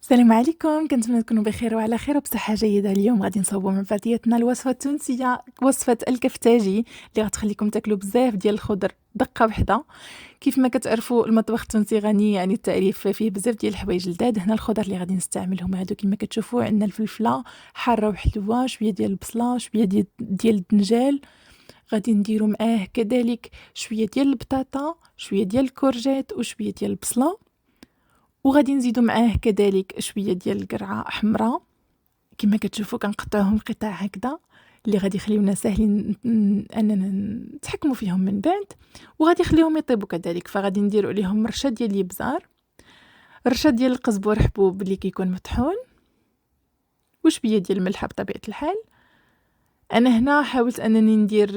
السلام عليكم، كنتمنى تكونوا بخير وعلى خير وبصحة جيدة. اليوم غادي نصاوبوا من بعضياتنا الوصفة التونسية، وصفة الكفتاجي اللي غتخليكم تاكلوا بزاف ديال الخضر دقة وحدة. كيف ما كتعرفوا المطبخ التونسي غني يعني التعريف، فيه بزاف ديال الحوايج لذاذ. هنا الخضر اللي غادي نستعملهم هادو كما كتشوفوا، عندنا الفلفله حاره وحلوه، شويه ديال البصله، شويه ديال الدنجال. غادي نديرو معاه كذلك شويه ديال البطاطا، شويه ديال الكورجيت وشويه ديال البصله، وغادي نزيدو معاه كذلك شويه ديال القرعه حمراء. كما كتشوفوا كنقطعوهم قطع هكذا اللي غادي يخليونا ساهلين اننا نتحكموا فيهم من بعد، وغادي يخليهم يطيبوا كذلك. فغادي نديروا عليهم رشه ديال الابزار، رشه ديال القزبر حبوب اللي كيكون مطحون، وشويه ديال الملح بطبيعه الحال. انا هنا حاولت انني ندير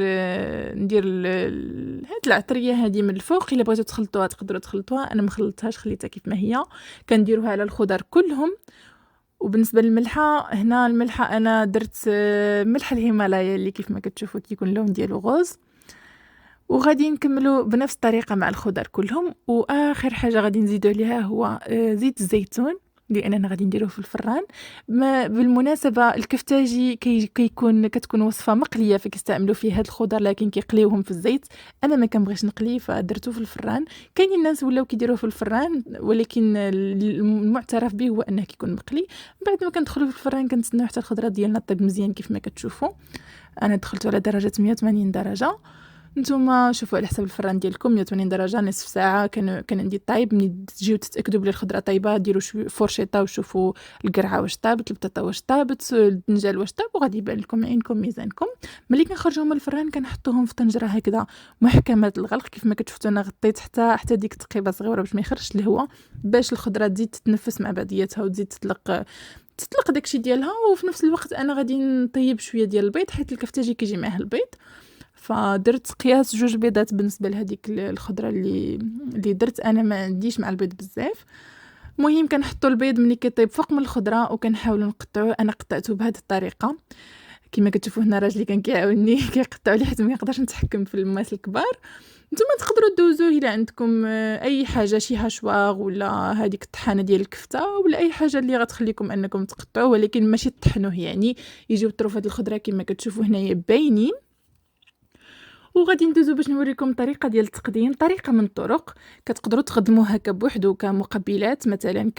هاد العطريه هذه من الفوق. الا بغيتو تخلطوها تقدروا تخلطوها، انا ما خلطتهاش، خليتها كيف ما هي. كنديروها على الخضر كلهم. وبالنسبه للملحه، هنا الملحه انا درت ملح الهيمالايا اللي كيف ما كتشوفوا كيكون اللون ديالو غوز. وغادي نكملوا بنفس الطريقه مع الخضر كلهم. واخر حاجه غادي نزيدوا عليها هو زيت الزيتون، لاننا غادي نديروه في الفران. ما بالمناسبه الكفتاجي كتكون وصفه مقليه، فكيستعملوا فيه هاد الخضر لكن كيقليوهم في الزيت. انا ما كنبغيش نقلي فدرتو في الفران. كاينين الناس ولاو كيديروه في الفران، ولكن المعترف به هو انه كيكون مقلي. بعد ما كندخلوا في الفران كنتسناو حتى الخضره ديالنا طيب مزيان كيف ما كتشوفوا. انا دخلت على درجه 180 درجه. نتوما شوفوا على حسب الفران ديالكم. 180 درجه نصف ساعه كان عندي طايب. ملي تجيو تتاكدوا بلي الخضره طايبه، ديروا شويه فورشيطه وشوفوا القرعه واش طابت، البطاطا واش طابت، الدنجال واش طاب، وغادي يبان لكم عينكم ميزانكم. ملي كنخرجوهم من الفران كنحطوهم في طنجره هكذا محكمه الغلق. كيف ما كتشوفوا انا غطيت حتى ديك التقيبه صغيره باش ما يخرجش الهواء، باش الخضره تزيد تتنفس مع بعضياتها وتزيد تطلق داكشي ديالها. وفي نفس الوقت انا غادي نطيب شويه ديال البيض، حيت الكفتاجي كيجي معاه البيض. فدرت قياس 2 بيضات بالنسبه لهذيك الخضره اللي درت. انا ما عنديش مع البيض بزاف. المهم كنحطوا البيض ملي كيطيب فوق من الخضره وكنحاولوا نقطعوه. انا قطعته بهذه الطريقه. كما كتشوفوا هنا راجلي كان كيعاوني كيقطعوا لي حيت ما نقدرش نتحكم في الماس الكبار. نتوما تقدروا دوزوه الى عندكم اي حاجه، شي هاشواغ ولا هذيك الطحانه ديال الكفته ولا اي حاجه اللي غتخليكم انكم تقطعوه، ولكن ماشي تطحنوه، يعني يجيو طروفات الخضره كما كتشوفوا هنايا باينين. وغادي ندوزو باش نوريكم طريقه ديال التقديم. طريقه من الطرق كتقدروا تخدموه هكا بوحدو كمقبلات مثلا،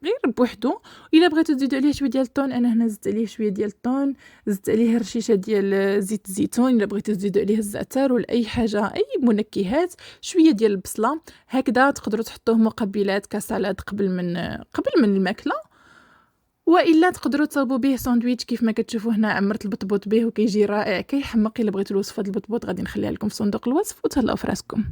غير بوحدو. الا بغيتو تزيدوا عليه شويه ديال الطون، انا هنا زدت عليه شويه ديال الطون، زدت عليه رشيشه ديال زيت الزيتون. الا بغيتو تزيدوا عليه الزعتر ولا اي حاجه، اي منكهات، شويه ديال البصله هكذا. تقدروا تحطوه مقبلات كسلطه قبل من الماكله. والا تقدروا تصاوبوا به ساندويتش كيف ما كتشوفوا هنا. عمرت البطبوط به وكيجي رائع كيحمق. الا بغيتوا الوصفه ديال البطبوط غادي نخليها لكم في صندوق الوصف، وتهلاو في راسكم.